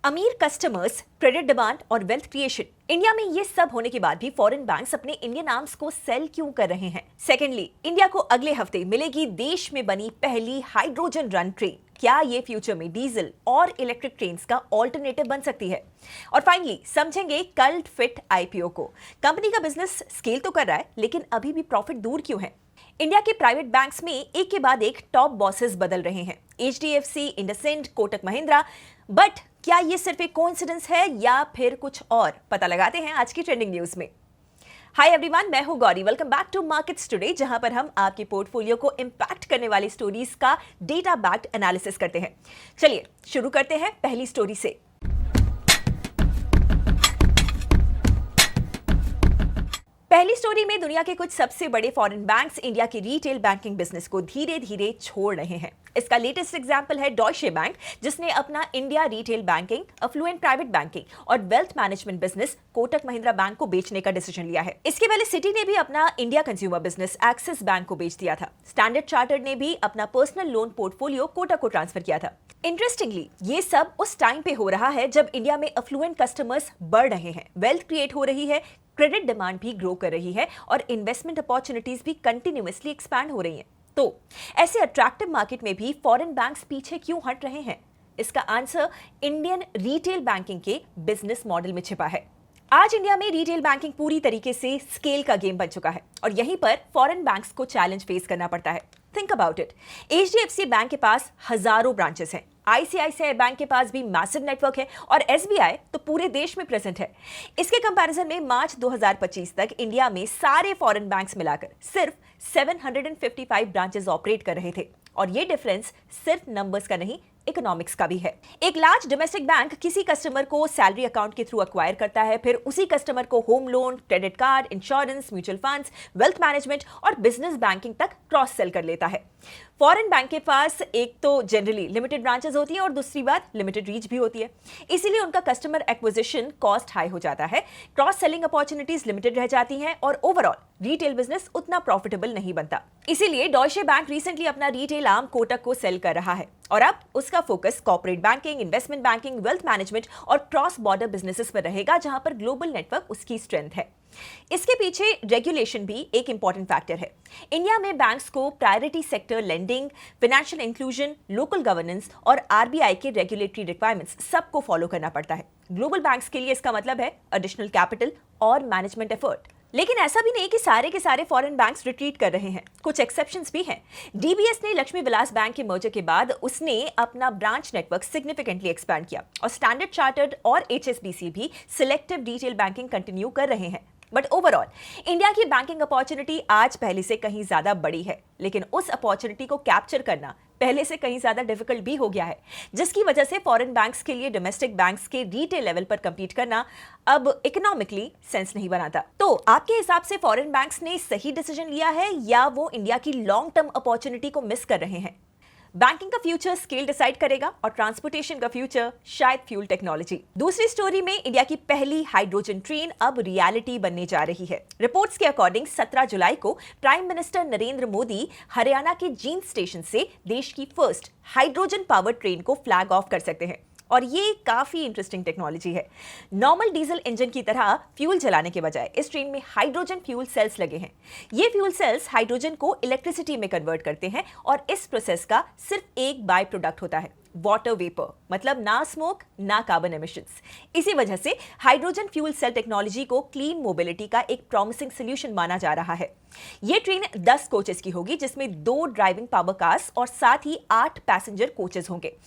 अमीर customers, credit demand और wealth creation. India में ये सब होने के बाद भी फॉरेन बैंक्स अपने इंडियन आर्म्स को सेल क्यों कर रहे हैं? सेकेंडली, इंडिया को अगले हफ्ते मिलेगी देश में बनी पहली हाइड्रोजन रन ट्रेन। क्या ये फ्यूचर में डीजल और इलेक्ट्रिक ट्रेन्स का ऑल्टरनेटिव बन सकती है? और फाइनली समझेंगे कल्ट फिट आईपीओ को। कंपनी का बिजनेस स्केल तो कर रहा है, लेकिन अभी भी प्रॉफिट दूर क्यों है? इंडिया के प्राइवेट बैंक्स में एक के बाद एक टॉप बॉसेस बदल रहे हैं, एचडीएफसी, इंडसइंड, कोटक महिंद्रा। बट क्या ये सिर्फ एक कोइंसिडेंस है या फिर कुछ और? पता लगाते हैं आज की ट्रेंडिंग न्यूज में। हाय एवरीवन, मैं हूं Gauri. Welcome back to markets today, जहां पर हम आपके पोर्टफोलियो को इंपैक्ट करने वाली स्टोरीज का डेटा बैक्ड एनालिसिस करते हैं। चलिए शुरू करते हैं पहली स्टोरी से। पहली स्टोरी में दुनिया के कुछ सबसे बड़े फॉरेन बैंक्स इंडिया के रिटेल बैंकिंग बिजनेस को धीरे धीरे छोड़ रहे हैं। इसका लेटेस्ट एग्जांपल है डॉयशे बैंक, जिसने अपना India retail banking, affluent private banking और wealth management business Kotak Mahindra bank को बेचने का डिसीजन लिया है। इसके पहले सिटी ने भी अपना India consumer business axis bank को बेच दिया था। स्टैंडर्ड चार्टर्ड ने भी अपना पर्सनल लोन पोर्टफोलियो कोटक को ट्रांसफर किया था। इंटरेस्टिंगली, ये सब उस टाइम पे हो रहा है जब इंडिया में अफ्लुएंट कस्टमर्स बढ़ रहे हैं, वेल्थ क्रिएट हो रही है, क्रेडिट डिमांड भी ग्रो कर रही है और इन्वेस्टमेंट अपॉर्चुनिटीज भी कंटिन्यूअसली एक्सपैंड हो रही हैं। तो ऐसे अट्रैक्टिव मार्केट में भी फॉरेन बैंक्स पीछे क्यों हट रहे हैं? इसका आंसर इंडियन रिटेल बैंकिंग के बिजनेस मॉडल में छिपा है। आज इंडिया में रिटेल बैंकिंग पूरी तरीके से स्केल का गेम बन चुका है और यहीं पर फॉरेन बैंक्स को चैलेंज फेस करना पड़ता है। Think about it, HDFC bank के पास हजारों ब्रांचेस हैं, आईसीआईसीआई बैंक के पास भी मैसिव नेटवर्क है और एसबीआई तो पूरे देश में प्रेजेंट है। इसके कंपैरिजन में मार्च 2025 तक इंडिया में सारे फॉरेन बैंक्स मिलाकर सिर्फ 755 ब्रांचेस ऑपरेट कर रहे थे। और ये डिफरेंस सिर्फ नंबर्स का नहीं, इकोनॉमिक्स का भी है। एक लार्ज डोमेस्टिक बैंक किसी कस्टमर को सैलरी अकाउंट के थ्रू अक्वायर करता है, फिर उसी कस्टमर को home loan, credit card, insurance, mutual funds, wealth management और बिजनेस बैंकिंग तक क्रॉस सेल कर लेता है। फॉरेन बैंक के पास एक तो जनरली लिमिटेड ब्रांचेस होती है और दूसरी बात लिमिटेड रीच भी होती है। इसीलिए उनका कस्टमर एक्विजिशन कॉस्ट हाई हो जाता है, क्रॉस सेलिंग अपॉर्चुनिटीज लिमिटेड रह जाती हैं और ओवरऑल रिटेल बिजनेस उतना प्रॉफिटेबल नहीं बनता। इसीलिए डॉयशे बैंक रिसेंटली अपना रिटेल आर्म कोटक को सेल कर रहा है और अब उसका focus corporate banking, investment banking, wealth management और क्रॉस बॉर्डर बिजनेसेस पर रहेगा, जहां पर ग्लोबल नेटवर्क उसकी स्ट्रेंथ है। इसके पीछे रेगुलेशन भी एक इंपॉर्टेंट फैक्टर है। इंडिया में बैंक्स को priority sector lending, financial inclusion, local governance और आरबीआई के रेगुलेटरी रिक्वायरमेंट्स सबको फॉलो करना पड़ता है। ग्लोबल बैंक्स के लिए इसका मतलब है एडिशनल कैपिटल और मैनेजमेंट एफर्ट। लेकिन ऐसा भी नहीं कि सारे के सारे फॉरेन बैंक्स रिट्रीट कर रहे हैं, कुछ एक्सेप्शंस भी हैं। डीबीएस ने लक्ष्मी विलास बैंक के मर्जर के बाद उसने अपना ब्रांच नेटवर्क सिग्निफिकेंटली एक्सपैंड किया और स्टैंडर्ड चार्टर्ड और एचएसबीसी भी सिलेक्टिव रिटेल बैंकिंग कंटिन्यू कर रहे हैं। बट ओवरऑल इंडिया की बैंकिंग अपॉर्चुनिटी आज पहले से कहीं ज्यादा बड़ी है, लेकिन उस अपॉर्चुनिटी को कैप्चर करना पहले से कहीं ज्यादा डिफिकल्ट भी हो गया है, जिसकी वजह से फॉरेन बैंक्स के लिए डोमेस्टिक बैंक्स के रिटेल लेवल पर compete करना अब इकोनॉमिकली सेंस नहीं बनाता। तो आपके हिसाब से फॉरेन बैंक्स ने सही डिसीजन लिया है या वो इंडिया की लॉन्ग टर्म अपॉर्चुनिटी को मिस कर रहे हैं? बैंकिंग का फ्यूचर स्केल डिसाइड करेगा और ट्रांसपोर्टेशन का फ्यूचर शायद फ्यूल टेक्नोलॉजी। दूसरी स्टोरी में इंडिया की पहली हाइड्रोजन ट्रेन अब रियलिटी बनने जा रही है। रिपोर्ट्स के अकॉर्डिंग 17 जुलाई को प्राइम मिनिस्टर नरेंद्र मोदी हरियाणा के जींद स्टेशन से देश की फर्स्ट हाइड्रोजन पावर ट्रेन को फ्लैग ऑफ कर सकते हैं और ये काफी इंटरेस्टिंग टेक्नोलॉजी है। नॉर्मल डीजल इंजन की तरह फ्यूल जलाने के बजाय इस ट्रेन में हाइड्रोजन फ्यूल सेल्स लगे हैं। ये फ्यूल सेल्स हाइड्रोजन को इलेक्ट्रिसिटी में कन्वर्ट करते हैं और इस प्रोसेस का सिर्फ एक बाय प्रोडक्ट होता है, वाटर वेपर, मतलब ना स्मोक ना कार्बन एमिशंस। इसी वजह से हाइड्रोजन फ्यूल सेल टेक्नोलॉजी को क्लीन मोबिलिटी का एक प्रॉमिसिंग सोल्यूशन माना जा रहा है। ये ट्रेन 10 कोचेस की होगी, जिसमें 2 ड्राइविंग पावर कार्स और साथ ही 8 पैसेंजर कोचेस होंगे।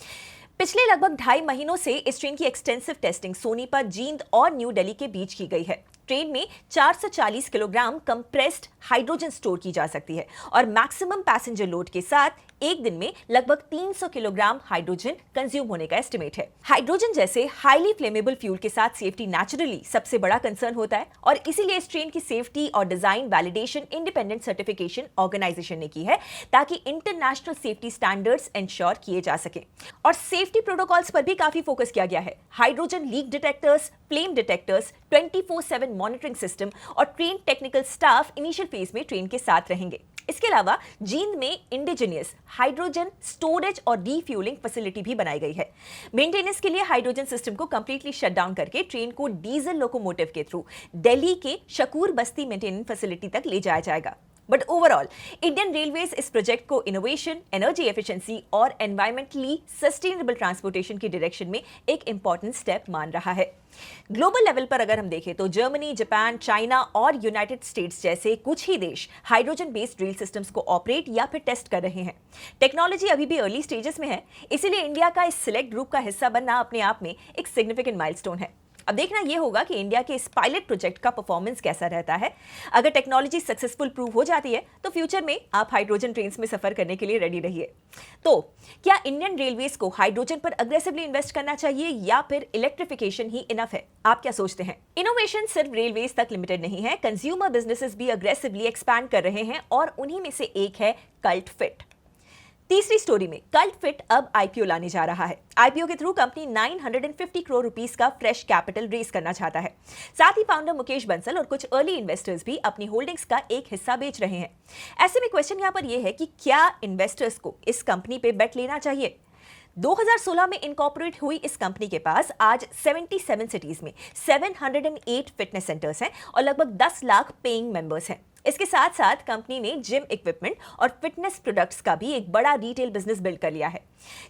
पिछले लगभग 2.5 महीनों से इस ट्रेन की एक्सटेंसिव टेस्टिंग सोनीपत, जींद और न्यू दिल्ली के बीच की गई है। ट्रेन में 440 किलोग्राम कंप्रेस्ड हाइड्रोजन स्टोर की जा सकती है और मैक्सिमम पैसेंजर लोड के साथ एक दिन में लगभग 300 किलोग्राम हाइड्रोजन कंज्यूम होने का एस्टिमेट है। हाइड्रोजन जैसे हाईली फ्लेमेबल फ्यूल के साथ सेफ्टी नेचुरली सबसे बड़ा कंसर्न होता है और इसीलिए इस ट्रेन की सेफ्टी और design validation independent certification organisation ने की है, ताकि इंटरनेशनल सेफ्टी स्टैंडर्ड्स इंश्योर किए जा सके। और सेफ्टी प्रोटोकॉल्स पर भी काफी फोकस किया गया है। Hydrogen leak detectors, flame detectors, 24/7 monitoring system और train technical staff initial phase में ट्रेन के साथ रहेंगे। इसके अलावा जींद में इंडिजिनियस हाइड्रोजन स्टोरेज और रिफ्यूलिंग फैसिलिटी भी बनाई गई है। मेंटेनेंस के लिए हाइड्रोजन सिस्टम को कंप्लीटली शट डाउन करके ट्रेन को डीजल लोकोमोटिव के थ्रू दिल्ली के शकूर बस्ती मेंटेनेंस फैसिलिटी तक ले जाया जाएगा। बट ओवरऑल इंडियन रेलवेज इस प्रोजेक्ट को इनोवेशन, एनर्जी एफिशिएंसी और एनवायरमेंटली सस्टेनेबल ट्रांसपोर्टेशन की डायरेक्शन में एक इंपॉर्टेंट स्टेप मान रहा है। ग्लोबल लेवल पर अगर हम देखें तो जर्मनी, जापान, चाइना और यूनाइटेड स्टेट्स जैसे कुछ ही देश हाइड्रोजन बेस्ड रेल सिस्टम्स को ऑपरेट या फिर टेस्ट कर रहे हैं। टेक्नोलॉजी अभी भी अर्ली स्टेजेस में है, इसीलिए इंडिया का इस सिलेक्ट ग्रुप का हिस्सा बनना अपने आप में एक सिग्निफिकेंट माइलस्टोन है। अब देखना यह होगा कि इंडिया के इस पायलट प्रोजेक्ट का परफॉर्मेंस कैसा रहता है। अगर टेक्नोलॉजी सक्सेसफुल प्रूव हो जाती है तो फ्यूचर में आप हाइड्रोजन ट्रेन्स में सफर करने के लिए रेडी रहिए। तो क्या इंडियन रेलवेज को हाइड्रोजन पर अग्रेसिवली इन्वेस्ट करना चाहिए या फिर इलेक्ट्रिफिकेशन ही इनफ है? आप क्या सोचते हैं? इनोवेशन सिर्फ रेलवेज तक लिमिटेड नहीं है, कंज्यूमर बिजनेसेस भी अग्रेसिवली एक्सपैंड कर रहे हैं और उन्हीं में से एक है कल्ट फिट। तीसरी स्टोरी में कल्ट फिट अब आईपीओ लाने जा रहा है। आईपीओ के थ्रू कंपनी 950 करोड़ रुपीस का फ्रेश कैपिटल रेज करना चाहता है। साथ ही फाउंडर मुकेश बंसल और कुछ अर्ली इन्वेस्टर्स भी अपनी होल्डिंग्स का एक हिस्सा बेच रहे हैं। ऐसे में क्वेश्चन यहां पर यह है कि क्या इन्वेस्टर्स को इस कंपनी पे बेट लेना चाहिए? 2016 में इनकॉर्पोरेट हुई इस कंपनी के पास आज 77 सिटीज में 708 फिटनेस सेंटर्स हैं और लगभग 10 लाख पेइंग मेंबर्स हैं। इसके साथ साथ कंपनी ने जिम इक्विपमेंट और फिटनेस प्रोडक्ट्स का भी एक बड़ा रिटेल बिजनेस बिल्ड कर लिया है।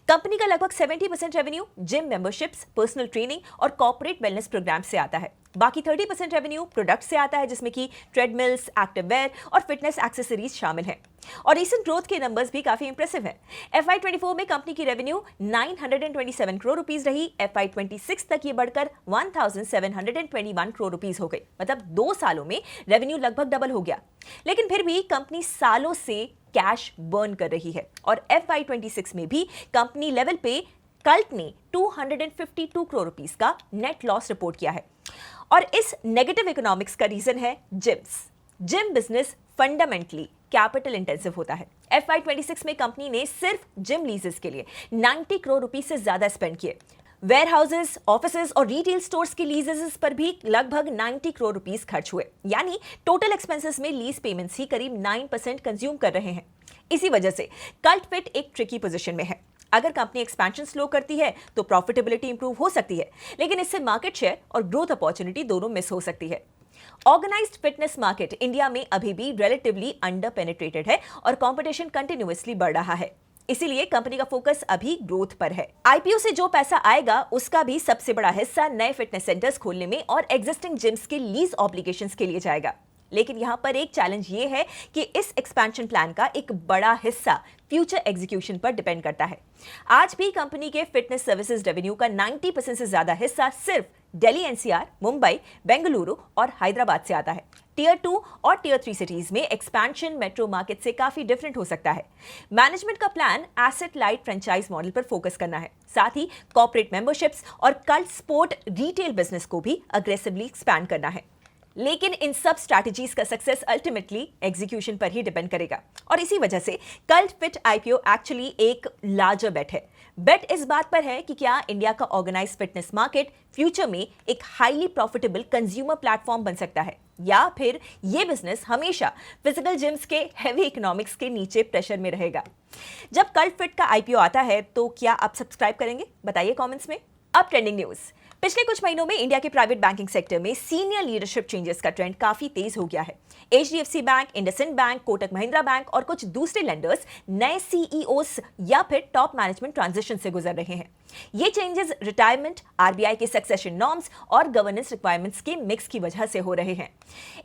कंपनी का लगभग 70% revenue gym memberships, personal training और कॉर्पोरेट वेलनेस प्रोग्राम से आता है। बाकी 30% रेवेन्यू प्रोडक्ट से आता है, जिसमें कि ट्रेडमिल्स, एक्टिव वेयर और फिटनेस एक्सेसरीज शामिल हैं। और रिसेंट ग्रोथ के नंबर्स भी काफी इंप्रेसिव हैं। FY24 में कंपनी की रेवेन्यू 927 करोड़ रुपीस रही। FY26 तक ये बढ़कर 1721 करोड़ रुपीस हो गई। मतलब 2 सालों में रेवेन्यू लगभग डबल हो गया। लेकिन फिर भी कंपनी सालों से कैश बर्न कर रही है और FY26 में भी कंपनी लेवल पे कल्ट ने 252 करोड़ रुपीस का नेट लॉस रिपोर्ट किया है। और इस नेगेटिव इकोनॉमिक्स का रीजन है gym business fundamentally capital intensive होता है। FY26 में कंपनी ने सिर्फ जिम लीजेस के लिए 90 करोड़ रुपीस से ज्यादा स्पेंड किए। वेयर हाउसेस, ऑफिसेज और रिटेल स्टोर्स की लीजेस पर भी लगभग 90 करोड़ रुपीस खर्च हुए। यानी टोटल एक्सपेंसेस में लीज पेमेंट्स ही करीब 9% कंज्यूम कर रहे हैं। इसी वजह से कल्ट फिट एक ट्रिकी पोजीशन में है। अगर कंपनी एक्सपेंशन स्लो करती है तो प्रॉफिटेबिलिटी इंप्रूव हो सकती है, लेकिन इससे मार्केट शेयर और ग्रोथ अपॉर्चुनिटी दोनों मिस हो सकती है। ऑर्गेनाइज्ड फिटनेस मार्केट इंडिया में अभी भी रिलेटिवली अंडर पेनिट्रेटेड है और कंपटीशन कंटिन्यूअसली बढ़ रहा है। इसीलिए कंपनी का फोकस अभी ग्रोथ पर है। आईपीओ से जो पैसा आएगा उसका भी सबसे बड़ा हिस्सा नए फिटनेस सेंटर्स खोलने में और एग्जिस्टिंग जिम्स के लीज ऑब्लिगेशंस के लिए जाएगा। लेकिन यहां पर एक चैलेंज ये है कि इस एक्सपेंशन प्लान का एक बड़ा हिस्सा फ्यूचर एग्जीक्यूशन पर डिपेंड करता है। आज भी कंपनी के फिटनेस सर्विसेज रेवेन्यू का 90% से ज्यादा हिस्सा सिर्फ दिल्ली एनसीआर, मुंबई, बेंगलुरु और हैदराबाद से आता है। टियर 2 और टियर 3 सिटीज में एक्सपेंशन मेट्रो मार्केट से काफी डिफरेंट हो सकता है। मैनेजमेंट का plan asset light franchise model पर फोकस करना है। साथ ही कॉर्पोरेट मेंबरशिप्स और कल्ट स्पोर्ट रिटेल बिजनेस को भी अग्रेसिवली एक्सपैंड करना है। लेकिन इन सब स्ट्रैटेजीज का सक्सेस अल्टीमेटली एग्जीक्यूशन पर ही डिपेंड करेगा और इसी वजह से कल्ट फिट आईपीओ एक्चुअली एक लार्जर बेट है। बेट इस बात पर है कि क्या इंडिया का ऑर्गेनाइज्ड फिटनेस मार्केट फ्यूचर में एक हाईली प्रॉफिटेबल कंज्यूमर प्लेटफॉर्म बन सकता है या फिर ये बिजनेस हमेशा फिजिकल जिम्स के हेवी इकोनॉमिक्स के नीचे प्रेशर में रहेगा। जब कल्ट फिट का आईपीओ आता है तो क्या आप सब्सक्राइब करेंगे? बताइए कमेंट्स में। अब ट्रेंडिंग न्यूज। पिछले कुछ महीनों में इंडिया के प्राइवेट बैंकिंग सेक्टर में सीनियर लीडरशिप चेंजेस का ट्रेंड काफी तेज हो गया है। HDFC bank, IndusInd bank, Kotak Mahindra bank और कुछ दूसरे लेंडर्स नए CEOs या फिर टॉप मैनेजमेंट ट्रांजिशन से गुजर रहे हैं। ये चेंजेस रिटायरमेंट, RBI के सक्सेशन नॉर्म्स और गवर्नेंस रिक्वायरमेंट्स के मिक्स की वजह से हो रहे हैं।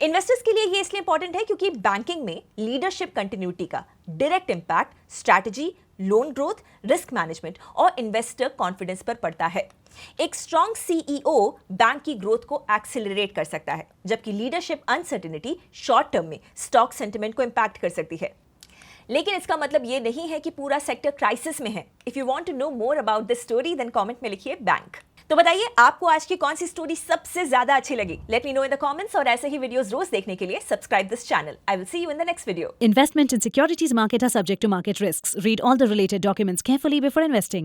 इन्वेस्टर्स के लिए ये इसलिए इंपॉर्टेंट है क्योंकि बैंकिंग में लीडरशिप कंटिन्यूटी का direct impact strategy, loan growth, risk management और इन्वेस्टर कॉन्फिडेंस पर पड़ता है। एक स्ट्रॉन्ग CEO बैंक की ग्रोथ को एक्सेलरेट कर सकता है, जबकि लीडरशिप अनसर्टेनिटी शॉर्ट टर्म में स्टॉक सेंटिमेंट को इंपैक्ट कर सकती है। लेकिन इसका मतलब ये नहीं है कि पूरा सेक्टर क्राइसिस में है। If you want to know more about this story then comment में लिखिए बैंक। तो बताइए आपको आज की कौन सी स्टोरी सबसे ज्यादा अच्छी लगी? Let me know in the comments और ऐसे ही वीडियोस रोज देखने के लिए subscribe this channel. I will see you in the next video. Investment in securities market are subject to market risks. Read all the related documents carefully before investing.